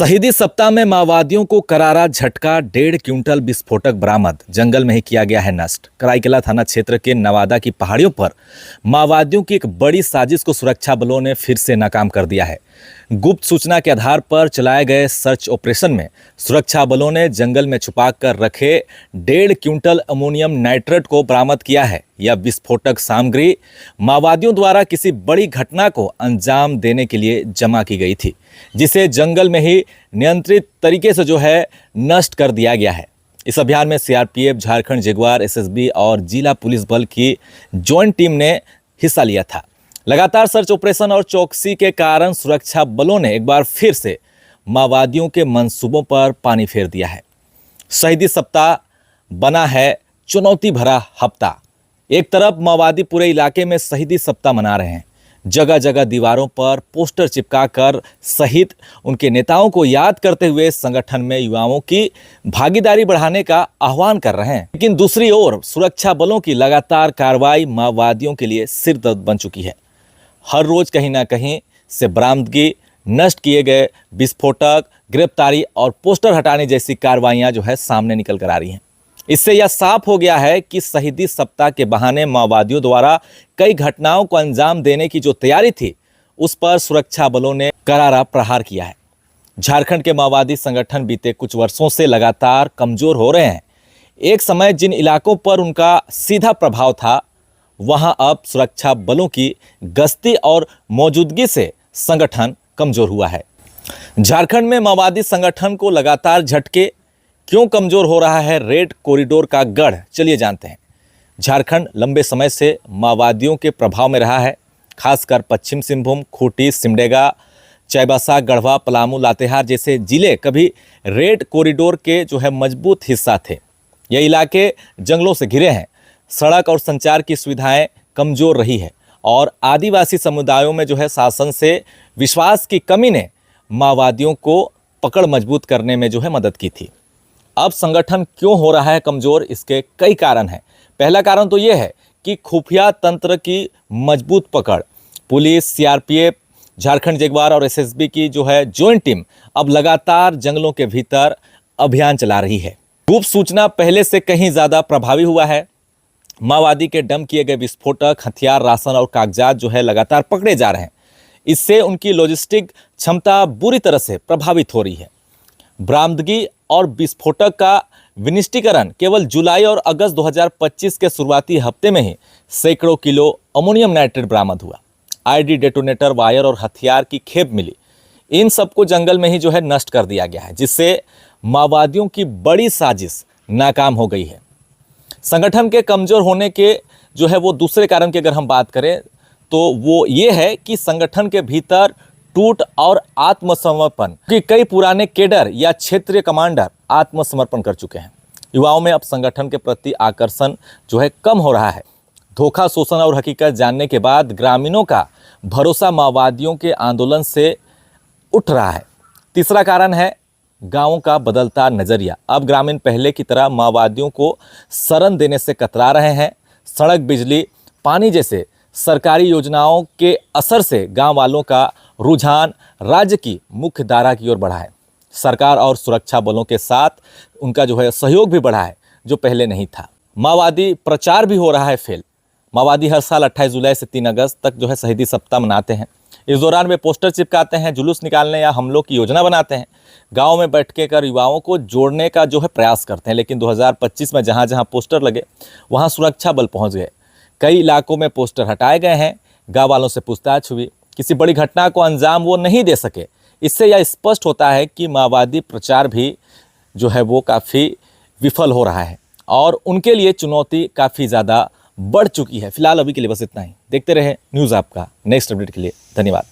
शहीदी सप्ताह में माओवादियों को करारा झटका। 1.5 क्विंटल विस्फोटक बरामद, जंगल में ही किया गया है नष्ट। कराईकेला थाना क्षेत्र के नवादा की पहाड़ियों पर माओवादियों की एक बड़ी साजिश को सुरक्षा बलों ने फिर से नाकाम कर दिया है। गुप्त सूचना के आधार पर चलाए गए सर्च ऑपरेशन में सुरक्षा बलों ने जंगल में छुपा कर रखे 1.5 क्विंटल अमोनियम नाइट्रेट को बरामद किया है। यह विस्फोटक सामग्री माओवादियों द्वारा किसी बड़ी घटना को अंजाम देने के लिए जमा की गई थी, जिसे जंगल में ही नियंत्रित तरीके से नष्ट कर दिया गया है। इस अभियान में सीआरपीएफ, झारखंड जगुआर, एसएसबी और जिला पुलिस बल की ज्वाइंट टीम ने हिस्सा लिया था। लगातार सर्च ऑपरेशन और चौकसी के कारण सुरक्षा बलों ने एक बार फिर से माओवादियों के मंसूबों पर पानी फेर दिया है। शहीदी सप्ताह बना है चुनौती भरा हफ्ता। एक तरफ माओवादी पूरे इलाके में शहीदी सप्ताह मना रहे हैं, जगह जगह दीवारों पर पोस्टर चिपकाकर शहीद उनके नेताओं को याद करते हुए संगठन में युवाओं की भागीदारी बढ़ाने का आह्वान कर रहे हैं। लेकिन दूसरी ओर सुरक्षा बलों की लगातार कार्रवाई माओवादियों के लिए सिरदर्द बन चुकी है। हर रोज कहीं ना कहीं से बरामदगी, नष्ट किए गए विस्फोटक, गिरफ्तारी और पोस्टर हटाने जैसी कार्रवाइयां सामने निकल कर आ रही हैं। इससे यह साफ हो गया है कि शहीदी सप्ताह के बहाने माओवादियों द्वारा कई घटनाओं को अंजाम देने की जो तैयारी थी, उस पर सुरक्षा बलों ने करारा प्रहार किया है। झारखंड के माओवादी संगठन बीते कुछ वर्षों से लगातार कमजोर हो रहे हैं। एक समय जिन इलाकों पर उनका सीधा प्रभाव था, वहां अब सुरक्षा बलों की गश्ती और मौजूदगी से संगठन कमजोर हुआ है। झारखंड में माओवादी संगठन को लगातार झटके क्यों कमजोर हो रहा है रेड कॉरिडोर का गढ़, चलिए जानते हैं। झारखंड लंबे समय से माओवादियों के प्रभाव में रहा है। खासकर पश्चिम सिंहभूम, खूंटी, सिमडेगा, चाईबासा, गढ़वा, पलामू, लातेहार जैसे जिले कभी रेड कॉरिडोर के मजबूत हिस्सा थे। ये इलाके जंगलों से घिरे हैं। सड़क और संचार की सुविधाएं कमजोर रही है और आदिवासी समुदायों में शासन से विश्वास की कमी ने माओवादियों को पकड़ मजबूत करने में मदद की थी। अब संगठन क्यों हो रहा है कमजोर, इसके कई कारण हैं। पहला कारण तो यह है कि खुफिया तंत्र की मजबूत पकड़। पुलिस, सीआरपीएफ, झारखंड जगुआर और एसएसबी की ज्वाइंट टीम अब लगातार जंगलों के भीतर अभियान चला रही है। गुप्त सूचना पहले से कहीं ज़्यादा प्रभावी हुआ है। माओवादी के डंप किए गए विस्फोटक, हथियार, राशन और कागजात लगातार पकड़े जा रहे हैं। इससे उनकी लॉजिस्टिक क्षमता बुरी तरह से प्रभावित हो रही है। बरामदगी और विस्फोटक का विनिष्टीकरण केवल जुलाई और अगस्त 2025 के शुरुआती हफ्ते में ही सैकड़ों किलो अमोनियम नाइट्रेट बरामद हुआ। आईडी, डेटोनेटर, वायर और हथियार की खेप मिली। इन सबको जंगल में ही नष्ट कर दिया गया है, जिससे माओवादियों की बड़ी साजिश नाकाम हो गई है। संगठन के कमजोर होने के वो दूसरे कारण की अगर हम बात करें तो वो ये है कि संगठन के भीतर टूट और आत्मसमर्पण कि कई पुराने केडर या क्षेत्रीय कमांडर आत्मसमर्पण कर चुके हैं। युवाओं में अब संगठन के प्रति आकर्षण कम हो रहा है। धोखा, शोषण और हकीकत जानने के बाद ग्रामीणों का भरोसा माओवादियों के आंदोलन से उठ रहा है। तीसरा कारण है गांवों का बदलता नजरिया। अब ग्रामीण पहले की तरह माओवादियों को शरण देने से कतरा रहे हैं। सड़क, बिजली, पानी जैसे सरकारी योजनाओं के असर से गांव वालों का रुझान राज्य की मुख्य धारा की ओर बढ़ा है। सरकार और सुरक्षा बलों के साथ उनका सहयोग भी बढ़ा है, जो पहले नहीं था। माओवादी प्रचार भी हो रहा है फेल। माओवादी हर साल 28 जुलाई से 3 अगस्त तक शहीदी सप्ताह मनाते हैं। इस दौरान वे पोस्टर चिपकाते हैं, जुलूस निकालने या हमलों की योजना बनाते हैं। गांव में बैठ कर युवाओं को जोड़ने का प्रयास करते हैं। लेकिन 2025 में जहां जहां पोस्टर लगे, वहां सुरक्षा बल पहुंच गए। कई इलाकों में पोस्टर हटाए गए हैं। गाँव वालों से पूछताछ हुई, किसी बड़ी घटना को अंजाम वो नहीं दे सके। इससे यह स्पष्ट होता है कि माओवादी प्रचार भी वो काफ़ी विफल हो रहा है और उनके लिए चुनौती काफ़ी ज़्यादा बढ़ चुकी है। फिलहाल अभी के लिए बस इतना ही। देखते रहे न्यूज़ आपका। नेक्स्ट अपडेट के लिए धन्यवाद।